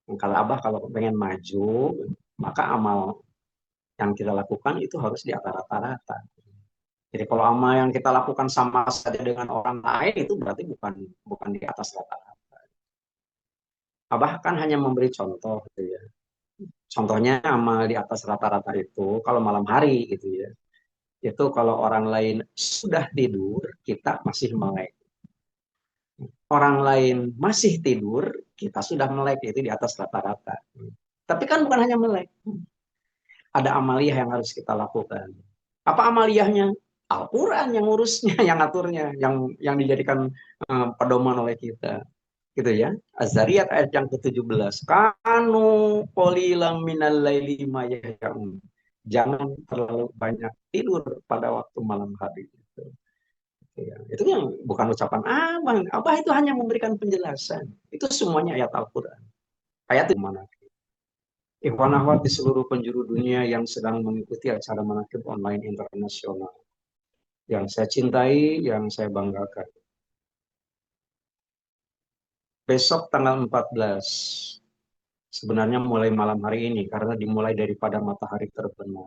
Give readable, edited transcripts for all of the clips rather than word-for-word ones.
Kalau Abah kalau pengen maju, maka amal yang kita lakukan itu harus di atas rata-rata. Jadi kalau amal yang kita lakukan sama saja dengan orang lain itu berarti bukan bukan di atas rata-rata. Abah kan hanya memberi contoh gitu ya. Contohnya amal di atas rata-rata itu kalau malam hari gitu ya. Itu kalau orang lain sudah tidur, kita masih melek. Orang lain masih tidur, kita sudah melek, itu di atas rata-rata. Tapi kan bukan hanya melek, ada amaliyah yang harus kita lakukan. Apa amaliyahnya? Al-Quran yang ngurusnya, yang ngaturnya, yang dijadikan pedoman oleh kita. Gitu ya. Az-Zariyat ayat yang ke-17. Kanu qalilan minal laili ma yahjaun. Jangan terlalu banyak tidur pada waktu malam hari. Gitu. Ya, itu yang bukan ucapan abang. Abah itu hanya memberikan penjelasan. Itu semuanya ayat Al-Quran. Ayat itu mana? Ikhwan akhwat di seluruh penjuru dunia yang sedang mengikuti acara manakib online internasional. Yang saya cintai, yang saya banggakan. Besok tanggal 14, sebenarnya mulai malam hari ini, karena dimulai daripada matahari terbenam.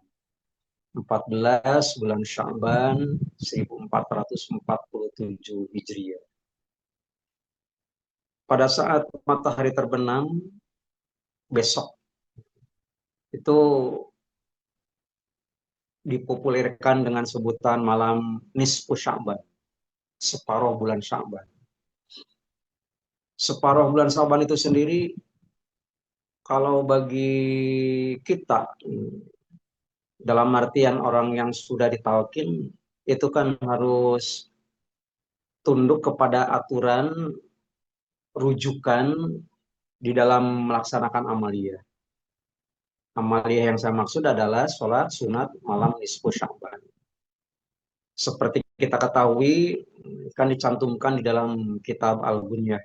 14 bulan Sya'ban 1447 Hijriah. Pada saat matahari terbenam, besok itu dipopulerkan dengan sebutan malam nisfu Sya'ban, separuh bulan Sya'ban. Separuh bulan Sya'ban itu sendiri kalau bagi kita dalam artian orang yang sudah ditalkin itu kan harus tunduk kepada aturan rujukan di dalam melaksanakan amaliyah. Amaliyah yang saya maksud adalah sholat sunat malam nisfu Sya'ban. Seperti kita ketahui kan dicantumkan di dalam kitab Al-Bunyah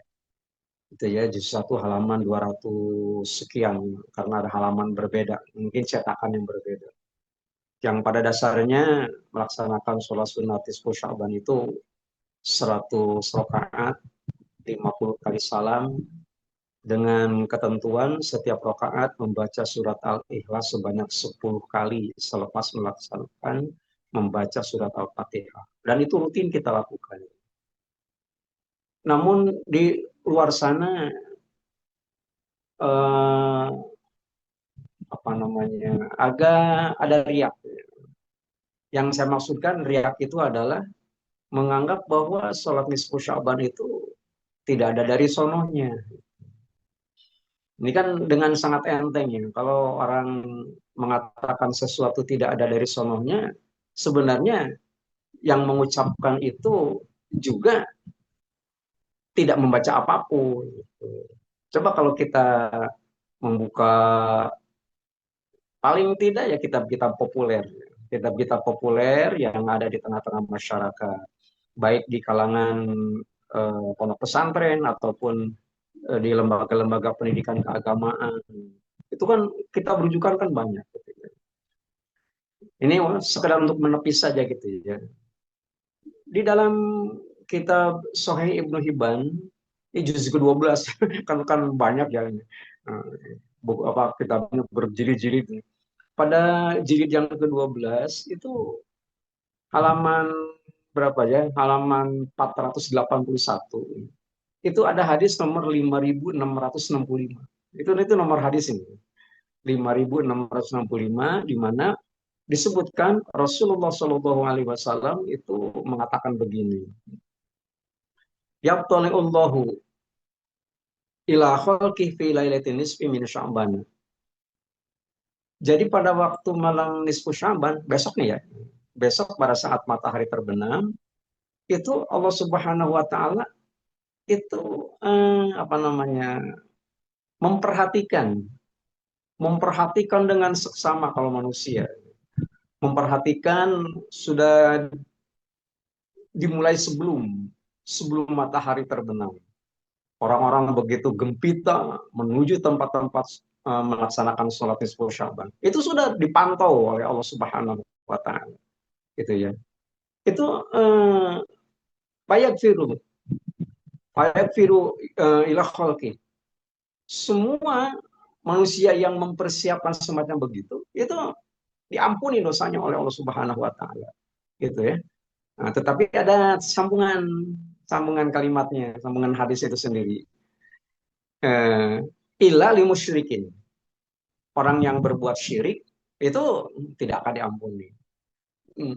itu ya juz 1 halaman 200 sekian karena ada halaman berbeda, mungkin cetakan yang berbeda. Yang pada dasarnya melaksanakan sholat sunat nisfu Sya'ban itu 100 rakaat, 50 kali salam, dengan ketentuan setiap rakaat membaca surat Al-Ikhlas sebanyak 10 kali selepas melaksanakan membaca surat Al-Fatihah. Dan itu rutin kita lakukan. Namun di luar sana eh, apa namanya agak ada riak. Yang saya maksudkan riak itu adalah menganggap bahwa sholat nisfu Sya'ban itu tidak ada dari sononya. Ini kan dengan sangat enteng ya. Kalau orang mengatakan sesuatu tidak ada dari sononya, sebenarnya yang mengucapkan itu juga tidak membaca apapun. Coba kalau kita membuka paling tidak ya kitab-kitab populer. Kitab-kitab populer yang ada di tengah-tengah masyarakat. Baik di kalangan pondok pesantren ataupun di lembaga-lembaga pendidikan keagamaan. Itu kan kita berujukan kan banyak. Ini sekedar untuk menepis saja gitu ya. Di dalam kitab Sahih Ibnu Hibban, ini juz ke-12, kan banyak ya. Buku apa kitabnya berjilid-jilid. Pada jilid yang ke-12 itu halaman berapa ya? Halaman 481. Itu ada hadis nomor 5665. Itu nomor hadis ini. 5665 di mana disebutkan Rasulullah Shallallahu Alaihi Wasallam itu mengatakan begini, Yabtali'ullahu ila khalqih fi lailatin nisfi min Sya'ban. Jadi pada waktu malam nisfu Sya'ban, besoknya ya, besok pada saat matahari terbenam, itu Allah Subhanahu wa taala itu apa namanya? memperhatikan, memperhatikan dengan seksama kalau manusia. Memperhatikan sudah dimulai sebelum matahari terbenam. Orang-orang begitu gempita menuju tempat-tempat melaksanakan sholat nisfu Sya'ban. Itu sudah dipantau oleh Allah Subhanahu wa taala, gitu ya. Itu fayak firu ila khalqi. semua manusia yang mempersiapkan semacam begitu, itu diampuni dosanya oleh Allah Subhanahu wa taala. Gitu ya. Nah, tetapi ada sambungan sambungan kalimatnya, sambungan hadis itu sendiri. Eh, illa limusyrikin. Orang yang berbuat syirik itu tidak akan diampuni.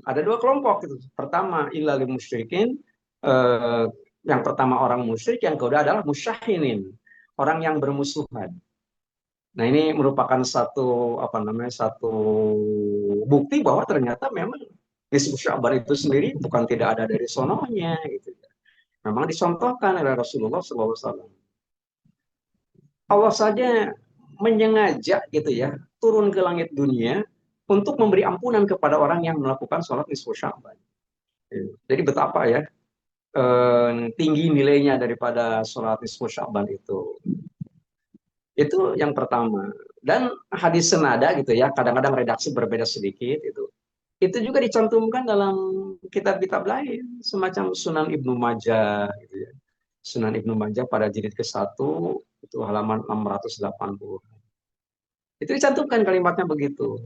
Ada dua kelompok itu. Pertama, illa limusyrikin. Eh, yang pertama orang musyrik, yang kedua adalah musyahinin, orang yang bermusuhan. Nah, ini merupakan satu apa namanya satu bukti bahwa ternyata memang nisfu Sya'ban itu sendiri bukan tidak ada dari sononya gitu. Memang dicontohkan oleh Rasulullah SAW. Allah saja menyengaja gitu ya turun ke langit dunia untuk memberi ampunan kepada orang yang melakukan sholat nisfu Sya'ban. Jadi betapa ya tinggi nilainya daripada sholat nisfu Sya'ban itu. Itu yang pertama. Dan hadis senada gitu ya, kadang-kadang redaksi berbeda sedikit itu. Itu juga dicantumkan dalam kitab-kitab lain, semacam Sunan Ibnu Majah gitu ya. Sunan Ibnu Majah pada jilid ke-1 itu halaman 680. Itu dicantumkan kalimatnya begitu.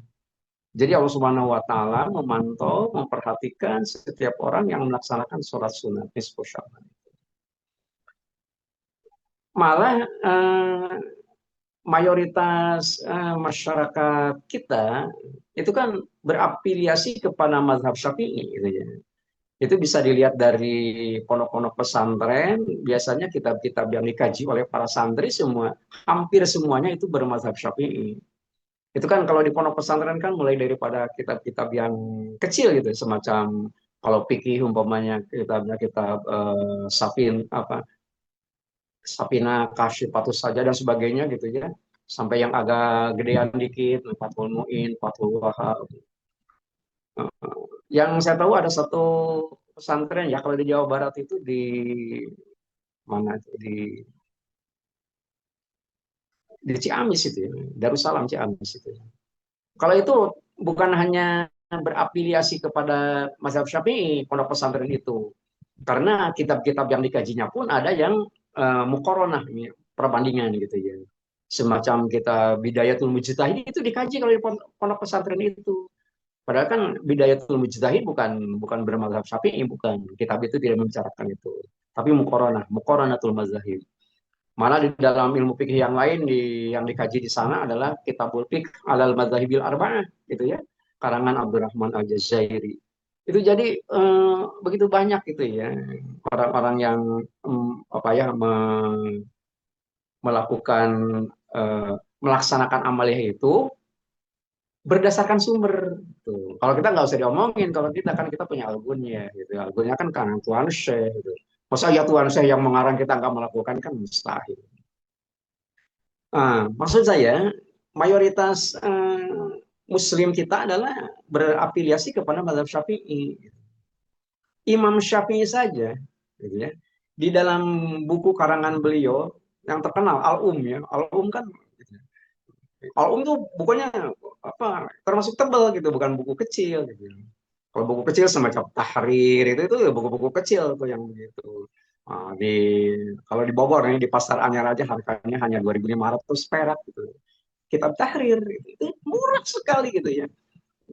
Jadi Allah Subhanahu wa taala memantau, memperhatikan setiap orang yang melaksanakan sholat sunat nisfu Sya'ban. Malah mayoritas masyarakat kita itu kan berafiliasi kepada mazhab Syafi'i gitu ya. Itu bisa dilihat dari pondok-pondok pesantren, biasanya kitab-kitab yang dikaji oleh para santri semua, hampir semuanya itu bermazhab Syafi'i. Itu kan kalau di pondok pesantren kan mulai daripada kitab-kitab yang kecil gitu, semacam kalau fikih umpamanya kitabnya kitab Sapina, Kasyifatus saja dan sebagainya gitu ya. Sampai yang agak gedean dikit, Fathul Mu'in, Fathul Wahab. Yang saya tahu ada satu pesantren ya kalau di Jawa Barat itu di mana itu di Ciamis itu ya, Darussalam Ciamis itu ya. Kalau itu bukan hanya berafiliasi kepada mazhab Syafi'i pondok pesantren itu, karena kitab-kitab yang dikajinya pun ada yang mukoronah, perbandingan gitu ya. Semacam kitab Bidayatul Mujtahid itu dikaji kalau di pondok pesantren itu. Padahal kan Bidayatul Mujtahid bukan bukan bermazhab Syafi'i, bukan. Kitab itu tidak membicarakan itu. Tapi mukoronah, muqaranatul mazahib. Malah di dalam ilmu fikih yang lain yang dikaji di sana adalah Kitabul Fiqh alal Madzahibil Arba'ah gitu ya. Karangan Abdurrahman Al-Jazairi. Itu jadi begitu banyak gitu ya orang-orang yang apa ya melakukan eh, melaksanakan amaliyah itu berdasarkan sumber. Tuh. Kalau kita nggak usah diomongin, kalau kita kan kita punya algonya, gitu. Algonya kan kanan Tuhan Syekh. Gitu. Masa ya Tuhan Syekh yang mengarang kita nggak melakukan kan mustahil. Maksud saya mayoritas Muslim kita adalah berafiliasi kepada mazhab Syafi'i. Imam Syafi'i saja, gitu ya. Di dalam buku karangan beliau yang terkenal Al-Um ya, Al-Um kan Al-Um tuh bukunya apa termasuk tebal gitu, bukan buku kecil gitu. Kalau buku kecil semacam Tahrir itu ya buku-buku kecil tuh yang begitu. Nah, kalau di Bogor nih di Pasar Anyar aja harganya hanya 2.500 perak gitu. Kitab Tahrir itu murah sekali gitu ya.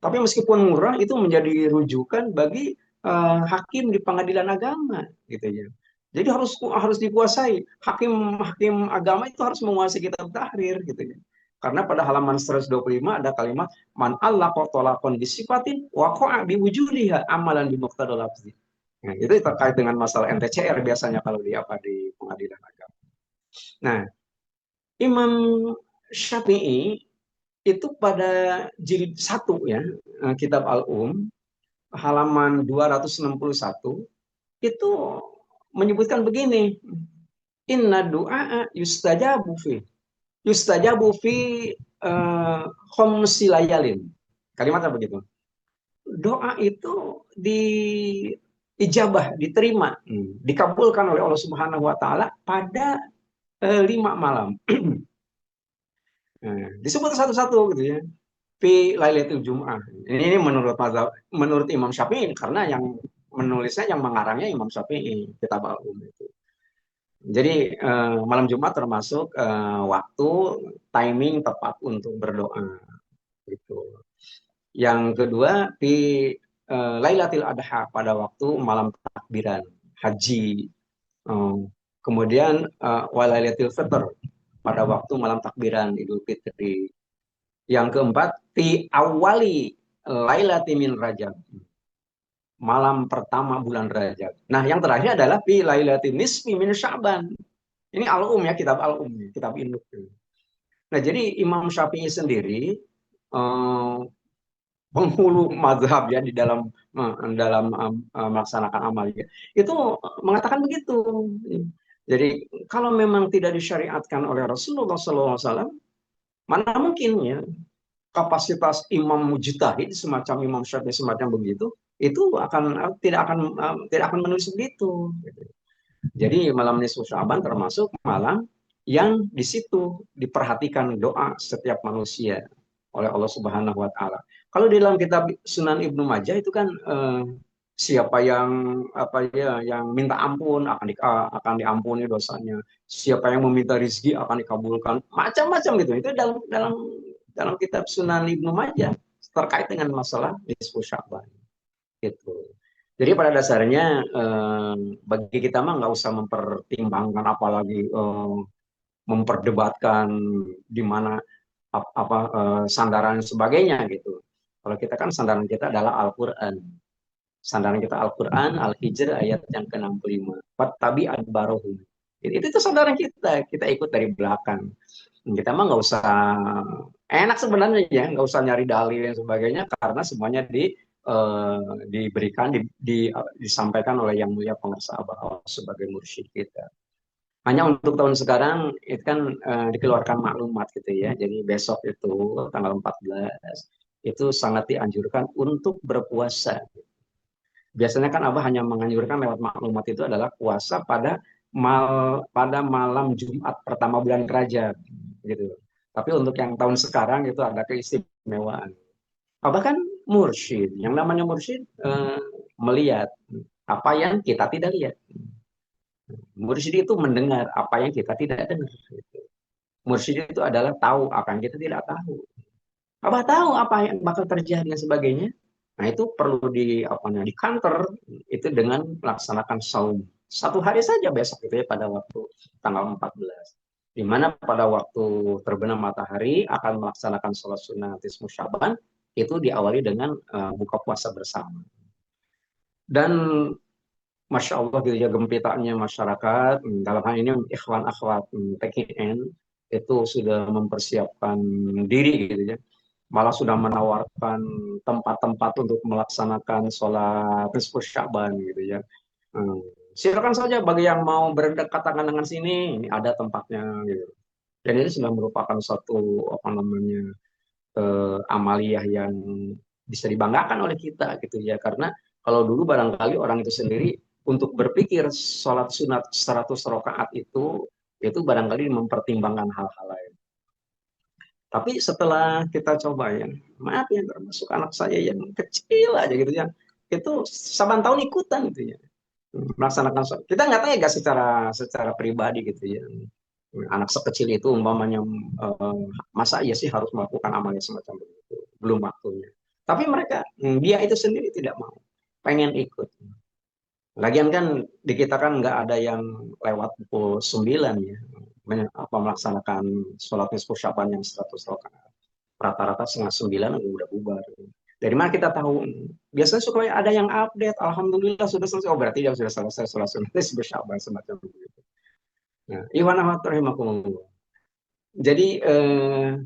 Tapi meskipun murah itu menjadi rujukan bagi hakim di pengadilan agama gitu ya. Jadi harus harus dikuasai. Hakim agama itu harus menguasai kitab Tahrir gitu ya. Karena pada halaman 125 ada kalimat man Allah qatolakon disifatin wa qa'a biwujudiha amalan bi muqtadal lafzi. Nah, itu terkait dengan masalah NTCR biasanya kalau di apa di pengadilan agama. Nah, Imam Syafi'i itu pada jilid 1 ya, kitab Al-Um halaman 261 itu menyebutkan begini, inna du'a yustajabu fi khomsi layalin. Kalimatnya begitu. Doa itu ijabah, diterima, dikabulkan oleh Allah Subhanahu wa taala pada 5 malam. Nah, disebut satu-satu gitu ya. Fi Lailatul Jum'ah. Ini menurut Imam Syafi'i karena yang menulisnya yang mengarangnya Imam Syafi'i kitab Al-Um itu. Jadi malam Jumat termasuk waktu timing tepat untuk berdoa gitu. Yang kedua di Lailatul Adha pada waktu malam takbiran haji. Eh, Kemudian Walailatul Fitr pada waktu malam takbiran Idul Fitri. Yang keempat di awali Lailati min Rajab, malam pertama bulan Rajab. Nah, yang terakhir adalah fi Lailati nisfi min Sya'ban. Ini al-um ya, kitab al-um, kitab induk. Nah, jadi Imam Syafi'i sendiri eh, penghulu mazhab ya di dalam melaksanakan amalnya itu mengatakan begitu. Jadi kalau memang tidak disyariatkan oleh Rasulullah SAW, mana mungkin ya kapasitas imam mujtahid semacam Imam Syafi'i semacam begitu itu tidak akan menulis begitu. Jadi malam nisfu Sya'ban termasuk malam yang di situ diperhatikan doa setiap manusia oleh Allah Subhanahu wa taala. Kalau di dalam kitab Sunan Ibnu Majah itu kan siapa yang yang minta ampun akan diampuni dosanya. Siapa yang meminta rizki akan dikabulkan. Macam-macam gitu. Itu dalam dalam dalam kitab Sunan Ibnu Majah terkait dengan masalah nisfu Sya'ban gitu. Jadi pada dasarnya bagi kita mah nggak usah mempertimbangkan apalagi memperdebatkan di mana sandaran sebagainya gitu. Kalau kita kan sandaran kita adalah Al-Qur'an. Sandaran kita Al-Qur'an, Al-Hijr ayat yang ke-65. Fattabi adbarohum. Itu sandaran kita. Kita ikut dari belakang. Kita mah nggak usah enak sebenarnya ya, nggak usah nyari dalil dan sebagainya karena semuanya diberikan disampaikan oleh yang mulia penguasa Allah sebagai mursyid kita. Hanya untuk tahun sekarang itu kan dikeluarkan maklumat gitu ya. Jadi besok itu tanggal 14 itu sangat dianjurkan untuk berpuasa. Biasanya kan Abah hanya menganjurkan lewat maklumat itu adalah puasa pada malam Jumat pertama bulan Rajab gitu. Tapi untuk yang tahun sekarang itu ada keistimewaan. Abah kan mursyid. Yang namanya mursyid melihat apa yang kita tidak lihat. Mursyid itu mendengar apa yang kita tidak dengar. Mursyid itu adalah tahu apa yang kita tidak tahu. Abah tahu apa yang bakal terjadi dan sebagainya. Nah, itu perlu di counter itu dengan melaksanakan saum. Satu hari saja besok itu ya pada waktu tanggal 14. Di mana pada waktu terbenam matahari akan melaksanakan sholat sunnah tismu Syaban itu diawali dengan buka puasa bersama. Dan Masya Allah gitu ya gempitanya masyarakat dalam hal ini ikhwan akhwat PKN itu sudah mempersiapkan diri gitu ya, malah sudah menawarkan tempat-tempat untuk melaksanakan sholat nisfu Sya'ban gitu ya. Hmm. Silakan saja bagi yang mau berdekatan dengan sini, ini ada tempatnya gitu. Dan ini sudah merupakan satu apa namanya amaliyah yang bisa dibanggakan oleh kita gitu ya, karena kalau dulu barangkali orang itu sendiri untuk berpikir sholat sunat 100 rakaat itu barangkali mempertimbangkan hal-hal lain. Tapi setelah kita coba ya, maaf ya termasuk anak saya yang kecil aja gitu ya, itu saban tahun ikutan gitu ya melaksanakan sholat. Kita nggak tahu ya secara secara pribadi gitu ya. Anak sekecil itu umpamanya masa iya sih harus melakukan amal yang semacam itu, belum waktunya. Tapi mereka dia itu sendiri tidak mau, pengen ikut. Lagian kan di kita kan nggak ada yang lewat pukul 9 ya, melaksanakan sholat nisfu Syaban yang 100 rakaat. Rata-rata setengah 9 udah bubar. Dari mana kita tahu? Biasanya suka ada yang update, Alhamdulillah sudah selesai. Oh berarti dia sudah selesai sholat sunat nisfu Syaban semacam itu. Nah, Iwan Ahmad rahimahumullah. Jadi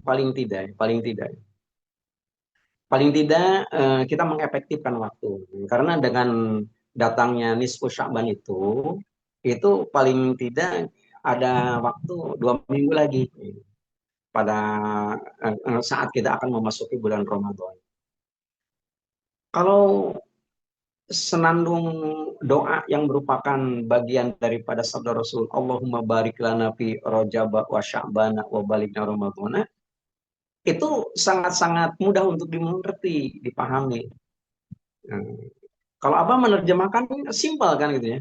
paling tidak kita mengefektifkan waktu. Karena dengan datangnya nisfu Sya'ban itu paling tidak ada waktu 2 minggu lagi pada saat kita akan memasuki bulan Ramadan. Kalau senandung doa yang merupakan bagian daripada sabda Rasul, Allahumma barik lana fi Rajab wa Sya'ban wa balikna Ramadan, itu sangat-sangat mudah untuk dimengerti, dipahami. Nah, kalau Abah menerjemahkan simpel kan gitu ya.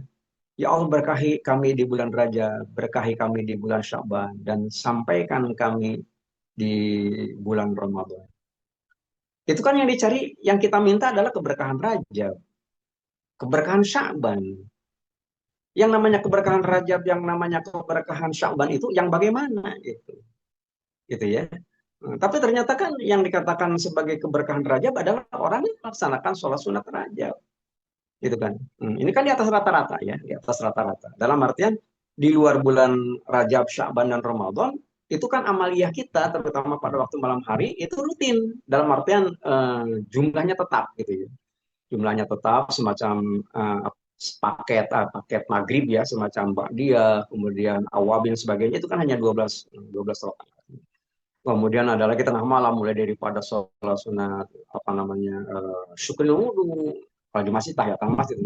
Ya Allah berkahi kami di bulan Rajab, berkahi kami di bulan Sya'ban, dan sampaikan kami di bulan Ramadan. Itu kan yang dicari, yang kita minta adalah keberkahan Rajab, keberkahan Sya'ban. Yang namanya keberkahan Rajab, yang namanya keberkahan Sya'ban itu yang bagaimana gitu. Gitu ya. Tapi ternyata kan yang dikatakan sebagai keberkahan Rajab adalah orang yang melaksanakan sholat sunat Rajab. Gitu kan. Ini kan di atas rata-rata ya, di atas rata-rata. Dalam artian di luar bulan Rajab, Sya'ban dan Ramadan itu kan amaliyah kita terutama pada waktu malam hari itu rutin dalam artian jumlahnya tetap gitu ya. Jumlahnya tetap semacam paket maghrib ya, semacam ba'diyah, kemudian awabin sebagainya itu kan hanya 12 rakaat. Kemudian ada lagi tengah malam mulai daripada sholat sunat apa namanya syukril wudhu kalau di masjid tahiyatul masjid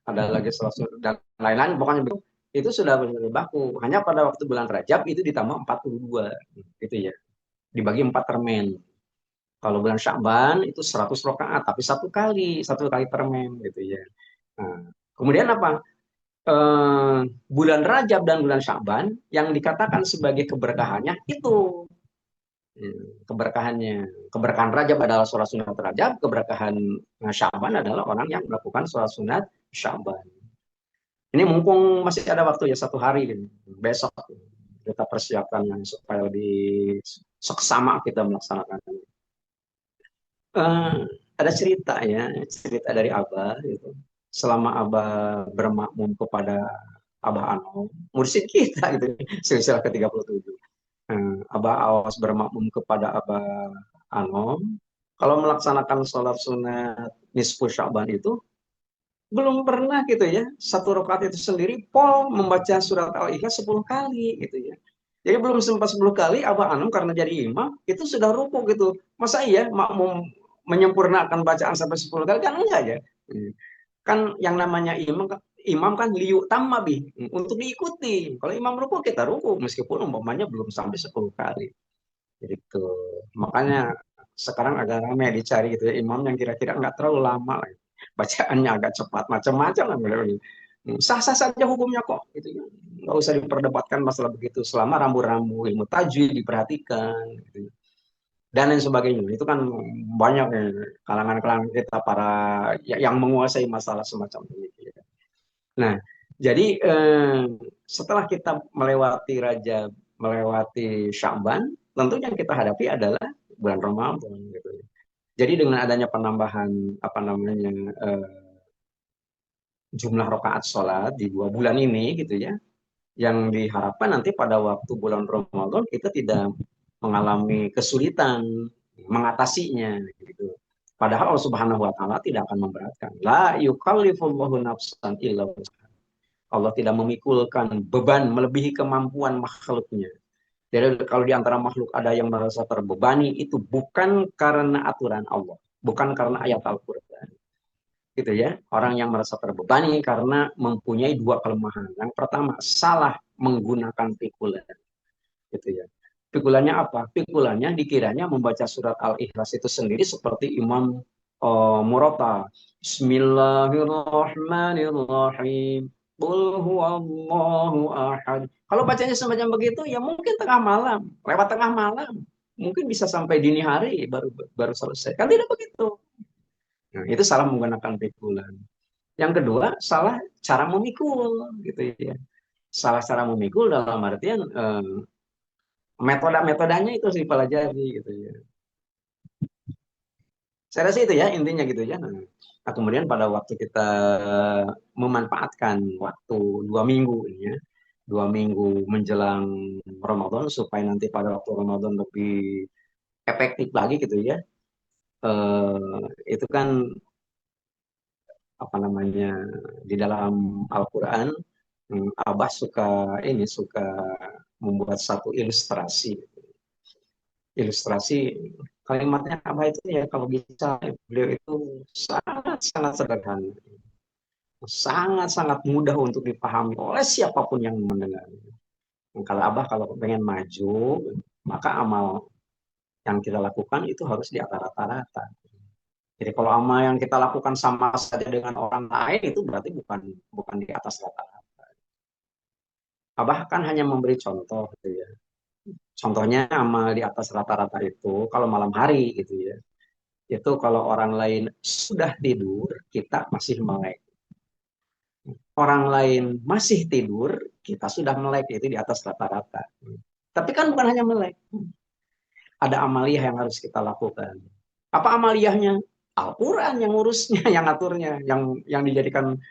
ada lagi sholat sunat dan lain-lain pokoknya itu sudah berbaku hanya pada waktu bulan Rajab itu ditambah 42 gitu ya dibagi 4 termen kalau bulan Sya'ban itu 100 rakaat tapi satu kali termen gitu ya nah, kemudian apa bulan Rajab dan bulan Sya'ban yang dikatakan sebagai keberkahannya itu keberkahannya. Keberkahan Rajab adalah sholat sunat Rajab, keberkahan Sya'ban adalah orang yang melakukan sholat sunat Sya'ban. Ini mumpung masih ada waktu ya 1 hari gitu. Besok kita persiapkan yang supaya lebih seksama kita melaksanakan. Uh, ada cerita ya, cerita dari Abah gitu. Selama Abah bermakmum kepada Abah Ano, mursyid kita gitu, silsilah ke-37. Abah awas bermakmum kepada Abah Anom. Kalau melaksanakan sholat sunat nisfu Sya'ban itu belum pernah gitu ya. Satu rakaat itu sendiri pol membaca surat Al-Ikhlas 10 kali gitu ya. Jadi belum sempat 10 kali Abah Anom karena jadi imam itu sudah rukuk gitu. Masa iya makmum menyempurnakan bacaan sampai 10 kali kan enggak ya. Kan yang namanya imam kan liu tamabi untuk diikuti. Kalau imam ruku kita ruku meskipun umpamanya belum sampai 10 kali. Gitu. Makanya sekarang agak ramai dicari gitu ya imam yang kira-kira nggak terlalu lama lah. Bacaannya agak cepat macam-macam lah. Sah-sah saja hukumnya kok gitu ya. Nggak usah diperdebatkan masalah begitu selama rambu-rambu ilmu tajwid diperhatikan gitu. Dan lain sebagainya. Itu kan banyak ya, kalangan-kalangan kita para yang menguasai masalah semacam ini. Gitu ya. Nah, jadi setelah kita melewati Rajab, melewati Sya'ban, tentu yang kita hadapi adalah bulan Ramadan gitu. Jadi dengan adanya penambahan apa namanya jumlah rakaat sholat di 2 bulan ini gitu ya, yang diharapkan nanti pada waktu bulan Ramadan kita tidak mengalami kesulitan mengatasinya gitu. Padahal Allah Subhanahu wa taala tidak akan memberatkan. La yukallifullahu nafsan illa Allah tidak memikulkan beban melebihi kemampuan makhluknya. Jadi kalau di antara makhluk ada yang merasa terbebani itu bukan karena aturan Allah, bukan karena ayat Al-Qur'an. Gitu ya. Orang yang merasa terbebani karena mempunyai 2 kelemahan. Yang pertama, salah menggunakan pikulan. Gitu ya. Pikulannya apa? Pikulannya dikiranya membaca surat Al-Ikhlas itu sendiri seperti Imam Murata. Bismillahirrahmanirrahim. Qul huwallahu ahad. Kalau bacanya semacam begitu, ya mungkin tengah malam, lewat tengah malam, mungkin bisa sampai dini hari baru baru selesai. Kan tidak begitu. Nah, itu salah menggunakan pikulan. Yang kedua, salah cara memikul, gitu ya. Salah cara memikul dalam artian metode-metodenya itu harus dipelajari, gitu ya. Saya rasa itu ya intinya gitu ya. Nah, kemudian pada waktu kita memanfaatkan waktu 2 minggu ini ya, 2 minggu menjelang Ramadan supaya nanti pada waktu Ramadan lebih efektif lagi gitu ya. Itu kan apa namanya di dalam Al-Quran Abah suka membuat satu ilustrasi. Ilustrasi kalimatnya Abah itu ya kalau bisa beliau itu sangat-sangat sederhana. Sangat-sangat mudah untuk dipahami oleh siapapun yang mendengar. Kalau Abah kalau pengen maju, maka amal yang kita lakukan itu harus di atas rata-rata. Jadi kalau amal yang kita lakukan sama saja dengan orang lain itu berarti bukan bukan di atas rata-rata. Abah kan hanya memberi contoh gitu ya. Contohnya amal di atas rata-rata itu kalau malam hari gitu ya. Itu kalau orang lain sudah tidur, kita masih melek. Orang lain masih tidur, kita sudah melek, itu di atas rata-rata. Tapi kan bukan hanya melek, ada amaliyah yang harus kita lakukan. Apa amaliyahnya? Al-Quran yang ngurusnya, yang ngaturnya, yang dijadikan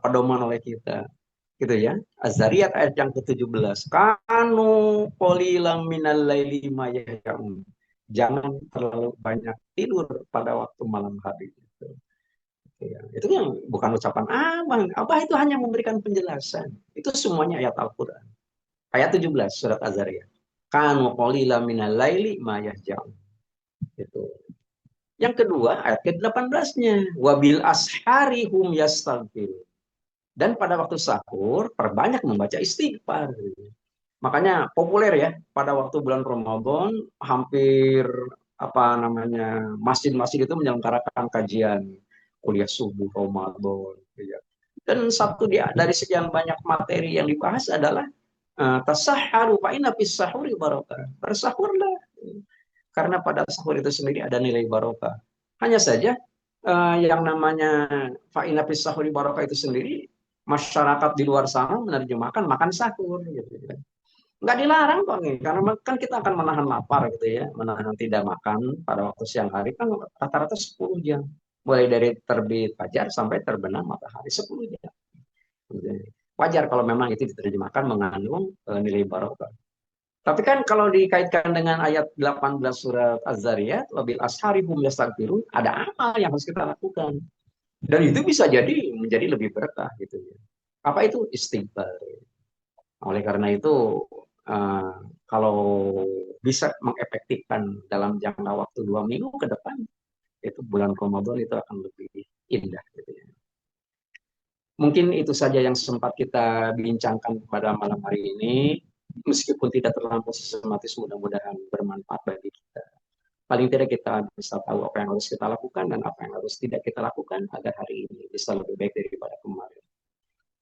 pedoman oleh kita. Gitu ya. Az-Zariyat ayat yang ke-17. Kanu qalilan minal laili ma yahjaun. Jangan terlalu banyak tidur pada waktu malam hari. Gitu. Ya, itu yang bukan ucapan abang. Abah itu hanya memberikan penjelasan. Itu semuanya ayat Al-Quran. Ayat 17 surat Az-Zariyat. Kanu qalilan minal laili ma yahjaun. Itu. Yang kedua, ayat ke-18-nya. Wabil ashari hum yastaghfir. Dan pada waktu sahur, perbanyak membaca istighfar. Makanya populer ya, pada waktu bulan Ramadan, hampir apa namanya masjid-masjid itu menyelenggarakan kajian kuliah subuh Ramadan. Ya. Dan satu dari sekian banyak materi yang dibahas adalah tasaharu fa inna fis sahuri barokah. Bersahurlah karena pada sahur itu sendiri ada nilai barokah. Hanya saja yang namanya fa'ina fis sahuri barokah itu sendiri masyarakat di luar sana menerjemahkan makan sahur gitu ya. Nggak dilarang kok nih, karena kan kita akan menahan lapar gitu ya, menahan tidak makan pada waktu siang hari kan rata-rata 10 jam. Mulai dari terbit fajar sampai terbenam matahari 10 jam. Wajar kalau memang itu diterjemahkan mengandung nilai barokah. Tapi kan kalau dikaitkan dengan ayat 18 surat Az-Zariyat, wabil ashari hum yastaghfirun, ada amal yang harus kita lakukan. Dan itu bisa jadi menjadi lebih berkah gitu ya. Apa itu istighfar? Oleh karena itu eh, kalau bisa mengefektifkan dalam jangka waktu 2 minggu ke depan, itu bulan Ramadan itu akan lebih indah gitu ya. Mungkin itu saja yang sempat kita bincangkan pada malam hari ini. Meskipun tidak terlampau sistematis, mudah-mudahan bermanfaat bagi kita. Paling tidak kita bisa tahu apa yang harus kita lakukan dan apa yang harus tidak kita lakukan agar hari ini bisa lebih baik daripada kemarin.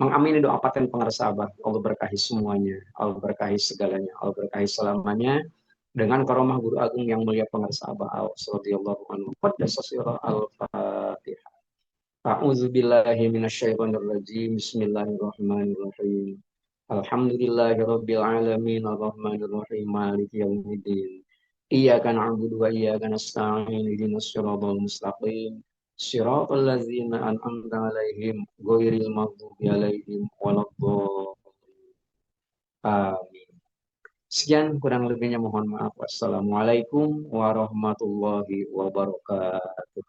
Mengamini doa paten pengersabah. Allah berkahi semuanya. Allah berkahi segalanya. Allah berkahi selamanya. Dengan karomah guru agung yang mulia pengersabah. Radhiyallahu anhu. Al-Fatihah. A'udzu billahi minasyaitonir rajim. Bismillahirrahmanirrahim. Alhamdulillahirabbil alamin arrahmanir rahim maliki yaumiddin. Iyyaka na'budu wa iyyaka nasta'in ihdinas siratal mustaqim. Shiratal ladzina an'amta 'alaihim ghairil maghdubi 'alaihim waladdallin. Amin. Sekian kurang lebihnya mohon maaf. Wassalamualaikum warahmatullahi wabarakatuh.